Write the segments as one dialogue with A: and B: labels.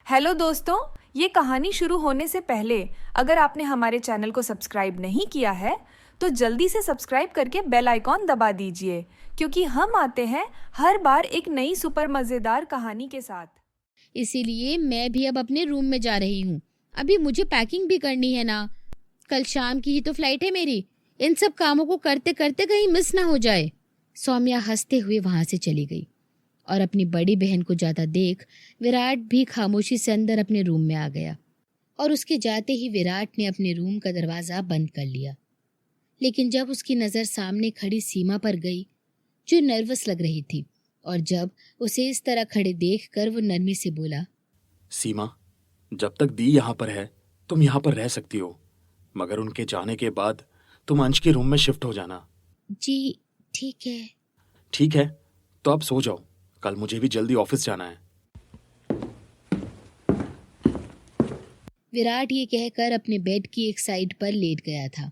A: Hello दोस्तों, ये कहानी शुरू होने से पहले अगर आपने हमारे चैनल को सब्सक्राइब नहीं किया है तो जल्दी से सब्सक्राइब करके बेल आइकॉन दबा दीजिए क्योंकि हम आते हैं हर बार एक नई सुपर मज़ेदार कहानी के साथ।
B: इसीलिए मैं भी अब अपने रूम में जा रही हूँ। अभी मुझे पैकिंग भी करनी है ना, कल शाम की ही तो फ्लाइट है मेरी। इन सब कामों को करते करते कहीं मिस ना हो जाए। सौम्या हंसते हुए वहां से चली गई और अपनी बड़ी बहन को जाता देख विराट भी खामोशी से अंदर अपने रूम में आ गया और उसके जाते ही विराट ने अपने रूम का दरवाज़ा बंद कर लिया। लेकिन जब उसकी नज़र सामने खड़ी सीमा पर गई जो नर्वस लग रही थी और जब उसे इस तरह खड़े देखकर वो नरमी से बोला,
C: सीमा, जब तक दी यहाँ पर है तुम यहाँ पर रह सकती हो, मगर उनके जाने के बाद तुम अंश के रूम में शिफ्ट हो जाना।
B: जी ठीक है।
C: ठीक है, तो अब सो जाओ, कल मुझे भी जल्दी ऑफिस जाना है।
B: विराट ये कहकर अपने बेड की एक साइड पर लेट गया था,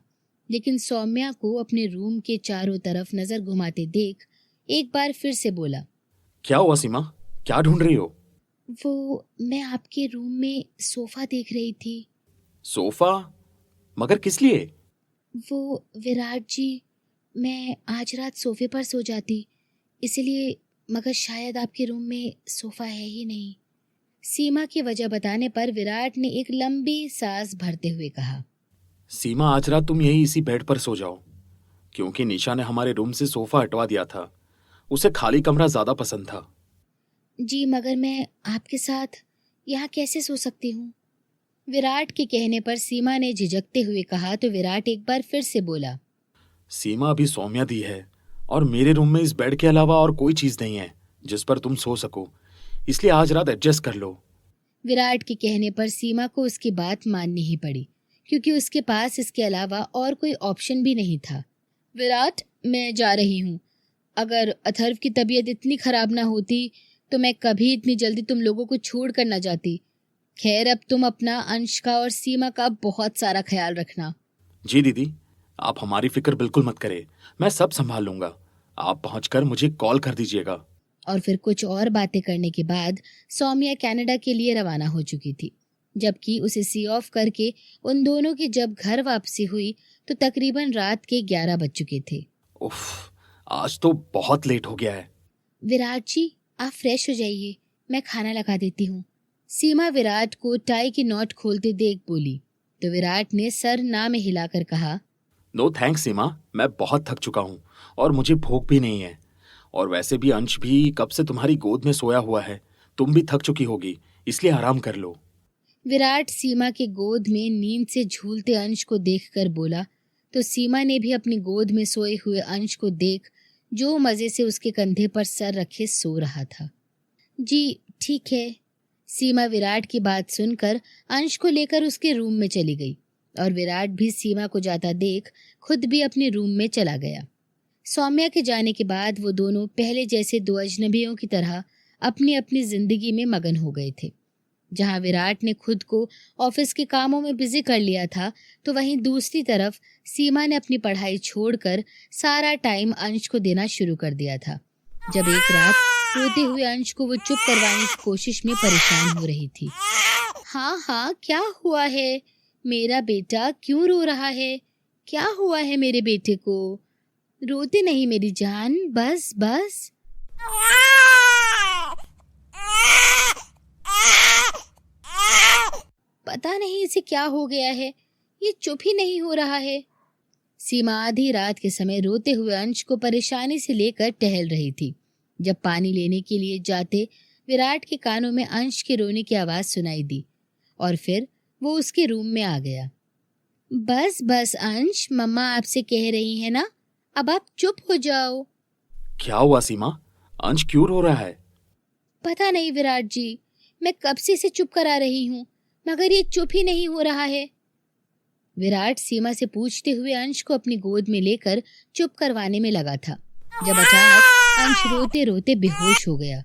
B: लेकिन सौम्या को अपने रूम के चारों तरफ नजर घुमाते देख एक बार फिर से बोला,
C: क्या हुआ सीमा, क्या ढूंढ रही हो?
B: वो मैं आपके रूम में सोफा देख रही थी।
C: सोफा? मगर किस लिए?
B: वो विराट जी, मैं आज रात सोफे पर सो जाती इसलिए, मगर शायद आपके रूम में सोफा है ही नहीं। सीमा की वजह बताने पर विराट ने एक लंबी सांस भरते हुए कहा,
C: सीमा, आज रात तुम यही इसी बेड पर सो जाओ, क्योंकि निशा ने हमारे रूम से सोफा हटवा दिया था। उसे खाली कमरा ज्यादा पसंद था।
B: जी मगर मैं आपके साथ यहाँ कैसे सो सकती हूँ? विराट के कहने पर सीमा ने झिझकते हुए कहा तो विराट एक बार फिर से बोला,
C: सीमा, अभी सौम्या दी है और मेरे रूम में इस बेड के अलावा और कोई चीज नहीं है जिस पर तुम सो सको, इसलिए आज रात एडजस्ट कर लो।
B: विराट के कहने पर सीमा को उसकी बात माननी ही पड़ी क्योंकि उसके पास इसके अलावा और कोई ऑप्शन भी नहीं था। विराट, मैं जा रही हूँ। अगर अथर्व की तबीयत इतनी खराब ना होती तो मैं कभी इतनी जल्दी तुम लोगों को छोड़ कर ना जाती। खैर, अब तुम अपना, अंश का और सीमा का बहुत सारा ख्याल रखना।
C: जी दीदी, आप हमारी फिक्र बिल्कुल मत करें, मैं सब संभाल लूंगा। आप पहुंचकर मुझे कॉल कर दीजिएगा।
B: और फिर कुछ और बातें करने के बाद सौम्या कनाडा के लिए रवाना हो चुकी थी, जबकि उसे सी ऑफ करके उन दोनों की जब घर वापसी हुई तो तकरीबन रात के 11 बज चुके थे।
C: उफ, आज तो बहुत लेट हो गया है।
B: विराट जी, आप फ्रेश हो जाइए, मैं खाना लगा देती हूँ। सीमा विराट को टाई की नॉट खोलते देख बोली तो विराट ने सर ना में हिलाकर कहा,
C: नो थैंक्स सीमा, मैं बहुत थक चुका हूँ और मुझे भूख भी नहीं है। और वैसे भी अंश भी कब से तुम्हारी गोद में सोया हुआ है, तुम भी थक चुकी होगी, इसलिए आराम कर लो।
B: विराट सीमा के गोद में नींद से झूलते अंश को देखकर बोला तो सीमा ने भी अपनी गोद में सोए हुए अंश को देख जो मजे से उसके कंधे पर सर रखे सो रहा था। जी ठीक है। सीमा विराट की बात सुनकर अंश को लेकर उसके रूम में चली गई और विराट भी सीमा को जाता देख खुद भी अपने रूम में चला गया। सौम्या के जाने के बाद वो दोनों पहले जैसे दो अजनबियों की तरह अपनी अपनी जिंदगी में मगन हो गए थे। जहां विराट ने खुद को ऑफिस के कामों में बिजी कर लिया था तो वहीं दूसरी तरफ सीमा ने अपनी पढ़ाई छोड़कर सारा टाइम अंश को देना शुरू कर दिया था। जब एक रात रोते हुए अंश को वो चुप करवाने की कोशिश में परेशान हो रही थी। हाँ हाँ, क्या हुआ है मेरा बेटा, क्यों रो रहा है? क्या हुआ है मेरे बेटे को? रोते नहीं मेरी जान, बस बस। पता नहीं इसे क्या हो गया है, ये चुप ही नहीं हो रहा है। सीमा आधी रात के समय रोते हुए अंश को परेशानी से लेकर टहल रही थी जब पानी लेने के लिए जाते विराट के कानों में अंश के रोने की आवाज सुनाई दी और फिर वो उसके रूम में आ गया। बस बस अंश, मम्मा आपसे कह रही है ना, अब आप चुप हो जाओ।
C: क्या हुआ सीमा, अंश क्यों रो रहा है?
B: पता नहीं विराट जी, मैं कब से इसे चुप करा रही हूँ मगर ये चुप ही नहीं हो रहा है। विराट सीमा से पूछते हुए अंश को अपनी गोद में लेकर चुप करवाने में लगा था जब अचानक अंश रोते रोते बेहोश हो गया।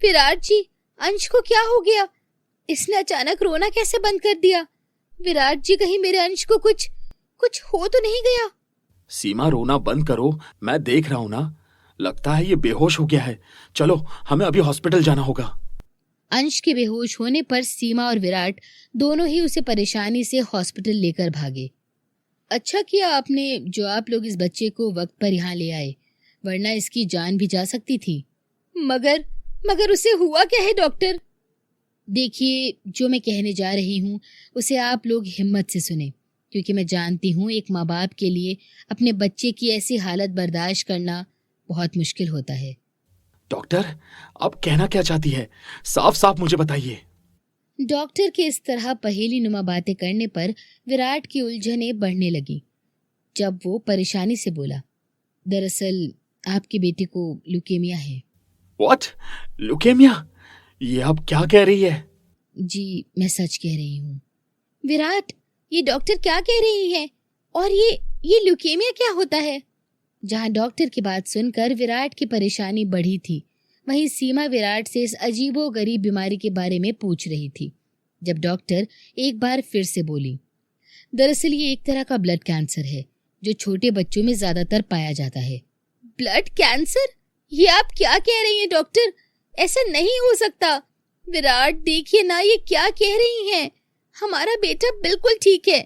B: विराट जी, अंश को क्या हो गया? इसने अचानक रोना कैसे बंद कर दिया? विराट जी, कहीं मेरे अंश को कुछ हो तो नहीं गया?
C: सीमा, रोना बंद करो, मैं देख रहा हूँ ना, लगता है ये बेहोश हो गया है। चलो, हमें अभी हॉस्पिटल जाना होगा।
B: अंश के बेहोश होने पर सीमा और विराट दोनों ही उसे परेशानी से हॉस्पिटल लेकर भागे। अच्छा किया आपने जो आप लोग इस बच्चे को वक्त पर यहाँ ले आए, वरना इसकी जान भी जा सकती थी। मगर मगर उसे हुआ क्या है डॉक्टर? देखिए, जो मैं कहने जा रही हूँ उसे आप लोग हिम्मत से सुने, क्योंकि मैं जानती हूँ एक माँ बाप के लिए अपने बच्चे की ऐसी हालत बर्दाश्त करना बहुत मुश्किल होता है।
C: डॉक्टर, आप कहना क्या चाहती है? साफ साफ मुझे बताइए।
B: डॉक्टर के इस तरह पहेली नुमा बातें करने पर विराट की उलझनें बढ़ने लगी। जब वो परेशानी से बोला, दरअसल आपके बेटे को ल्यूकेमिया है।
C: व्हाट? ल्यूकेमिया? ये आप क्या कह रही है?
B: जी, मैं सच कह रही हूँ। विराट, ये डॉक्टर क्या कह रही है? और ये ल्यूकेमिया क्या होता है? जहाँ डॉक्टर की बात सुनकर विराट की परेशानी बढ़ी थी, वहीं सीमा विराट से इस अजीबोगरीब बीमारी के बारे में पूछ रही थी। जब डॉक्टर एक बार फिर से बोली, दरअसल ये एक तरह का ब्लड कैंसर है जो छोटे बच्चों में ज्यादातर पाया जाता है। Blood cancer? ये आप क्या कह रही हैं डॉक्टर? ऐसा नहीं हो सकता। विराट, देखिए ना, ये क्या कह रही हैं? हमारा बेटा बिल्कुल ठीक है।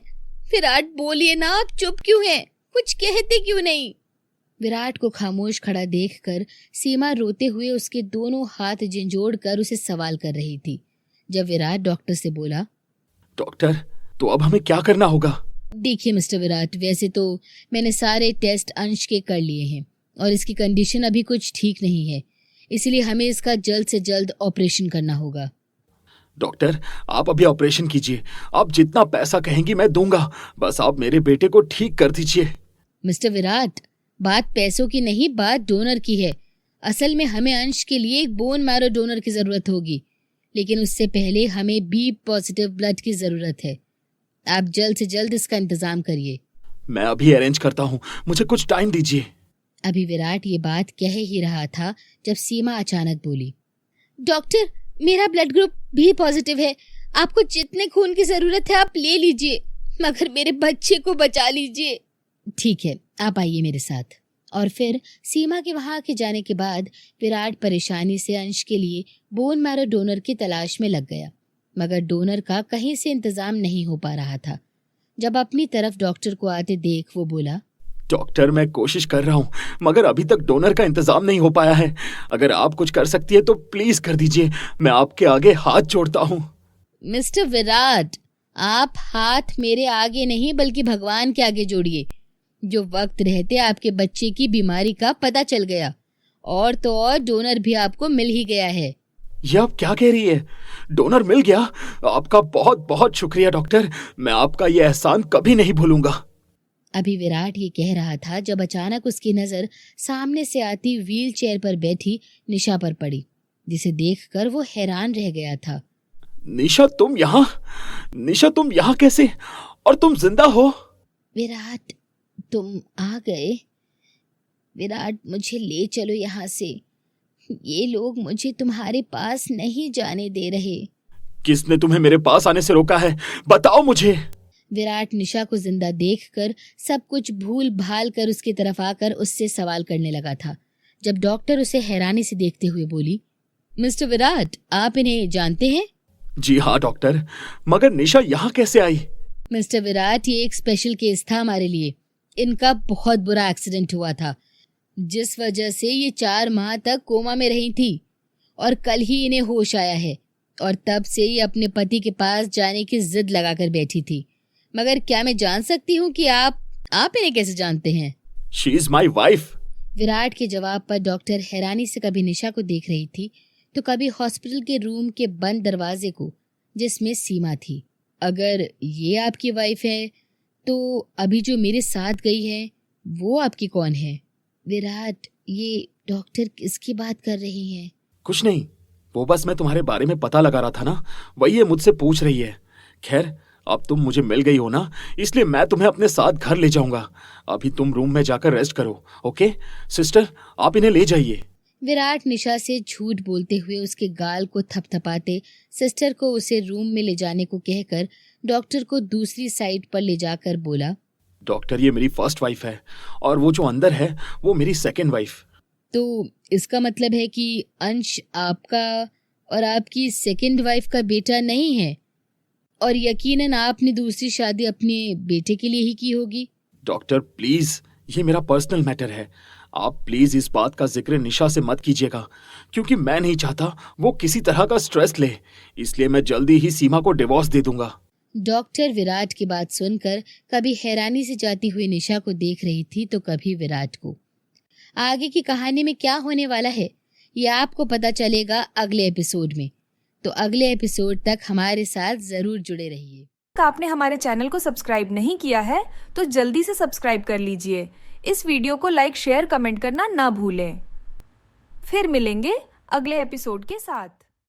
B: विराट, बोलिए ना, आप चुप क्यों हैं? कुछ कहते क्यों नहीं? विराट को खामोश खड़ा देखकर सीमा रोते हुए उसके दोनों हाथ झंझोड़ कर उसे सवाल कर रही थी। जब विराट डॉक्टर से बोला,
C: डॉक्टर, तो अब हमें क्या करना होगा?
B: देखिए मिस्टर विराट, वैसे तो मैंने सारे टेस्ट अंश के कर लिए हैं और इसकी कंडीशन अभी कुछ ठीक नहीं है, इसलिए हमें इसका जल्द से जल्द ऑपरेशन करना होगा।
C: डॉक्टर, आप अभी ऑपरेशन कीजिए। आप जितना पैसा कहेंगी मैं दूंगा, बस आप मेरे बेटे को ठीक कर दीजिए।
B: मिस्टर विराट, बात पैसों की नहीं, बात डोनर की है। असल में हमें अंश के लिए एक बोन मैरो डोनर की जरूरत होगी, लेकिन उससे पहले हमें बी पॉजिटिव ब्लड की जरूरत है। आप जल्द से जल्द इसका इंतजाम करिए।
C: मैं अभी अरेंज करता हूँ, मुझे कुछ टाइम दीजिए।
B: अभी विराट ये बात कह ही रहा था जब सीमा अचानक बोली, डॉक्टर, मेरा ब्लड ग्रुप बी पॉजिटिव है। आपको जितने खून की जरूरत है आप ले लीजिए, मगर मेरे बच्चे को बचा लीजिए। ठीक है, आप आइए मेरे साथ। और फिर सीमा के वहां के जाने के बाद विराट परेशानी से अंश के लिए बोन मैरो डोनर की तलाश में लग गया, मगर डोनर का कहीं से इंतजाम नहीं हो पा रहा था। जब अपनी तरफ डॉक्टर को आते देख वो बोला,
C: डॉक्टर, मैं कोशिश कर रहा हूँ, मगर अभी तक डोनर का इंतजाम नहीं हो पाया है। अगर आप कुछ कर सकती है तो प्लीज कर दीजिए, मैं आपके आगे हाथ जोड़ता हूँ।
B: मिस्टर विराट, आप हाथ मेरे आगे नहीं बल्कि भगवान के आगे जोड़िए। जो वक्त रहते आपके बच्चे की बीमारी का पता चल गया, और तो और डोनर भी आपको मिल ही गया है।
C: ये आप क्या कह रही है? डोनर मिल गया? आपका बहुत बहुत शुक्रिया डॉक्टर, मैं आपका ये एहसान कभी नहीं भूलूंगा।
B: अभी विराट ये कह रहा था जब अचानक उसकी नजर सामने से आती व्हील चेयर पर बैठी निशा पर पड़ी, जिसे देखकर वो हैरान रह गया था।
C: निशा, तुम यहाँ? निशा, तुम यहाँ कैसे? और तुम जिंदा हो?
B: विराट, तुम आ गए। विराट, मुझे ले चलो यहाँ से। ये लोग मुझे तुम्हारे पास नहीं जाने दे रहे।
C: किसने तुम्हें मेरे पास आने से रोका है? बताओ मुझे।
B: विराट निशा को जिंदा देखकर सब कुछ भूल भाल कर उसकी तरफ आकर उससे सवाल करने लगा था, जब डॉक्टर उसे हैरानी से देखते हुए बोली, मिस्टर विराट, आप इन्हें जानते हैं?
C: जी हाँ डॉक्टर, मगर निशा यहाँ कैसे आई?
B: मिस्टर विराट, ये एक स्पेशल केस था हमारे लिए। इनका बहुत बुरा एक्सीडेंट हुआ था, जिस वजह से ये 4 माह तक कोमा में रही थी, और कल ही इन्हें होश आया है, और तब से ये अपने पति के पास जाने की जिद लगाकर बैठी थी। मगर क्या मैं जान सकती हूँ कि आप इन्हें कैसे जानते हैं?
C: She is my wife.
B: Virat के जवाब पर डॉक्टर हैरानी से कभी निशा को देख रही थी तो कभी हॉस्पिटल के रूम के बंद दरवाजे को, जिसमें सीमा थी। अगर ये आपकी वाइफ है तो अभी जो मेरे साथ गई है वो आपकी कौन है? विराट, ये डॉक्टर किसकी बात कर रही हैं?
C: कुछ नहीं, वो बस मैं तुम्हारे बारे में पता लगा रहा था ना, वही ये मुझसे पूछ रही है। खैर, अब तुम मुझे मिल गई हो ना, इसलिए मैं तुम्हें अपने साथ घर ले जाऊंगा। अभी तुम रूम में जाकर रेस्ट करो, ओके? सिस्टर, आप इन्हें ले जाइए।
B: विराट निशा से झूठ बोलते हुए उसके गाल को थपथपाते सिस्टर को उसे रूम में ले जाने को कहकर डॉक्टर को दूसरी साइड पर ले जाकर बोला,
C: डॉक्टर, ये मेरी फर्स्ट वाइफ है और वो जो अंदर है वो मेरी सेकंड वाइफ।
B: तो इसका मतलब है कि अंश आपका और आपकी सेकंड वाइफ का बेटा नहीं है, और यकीनन आपने दूसरी शादी अपने बेटे के लिए ही की होगी।
C: डॉक्टर प्लीज, ये मेरा पर्सनल मैटर है। आप प्लीज इस बात का जिक्र निशा से मत कीजिएगा, क्योंकि मैं नहीं चाहता वो किसी तरह का स्ट्रेस ले। इसलिए मैं जल्दी ही सीमा को डिवोर्स दे दूंगा।
B: डॉक्टर विराट की बात सुनकर कभी हैरानी से जाती हुई निशा को देख रही थी तो कभी विराट को। आगे की कहानी में क्या होने वाला है ये आपको पता चलेगा अगले एपिसोड में, तो अगले एपिसोड तक हमारे साथ जरूर जुड़े रहिए।
A: आपने हमारे चैनल को सब्सक्राइब नहीं किया है तो जल्दी से सब्सक्राइब कर लीजिए। इस वीडियो को लाइक, शेयर, कमेंट करना ना भूलें। फिर मिलेंगे अगले एपिसोड के साथ।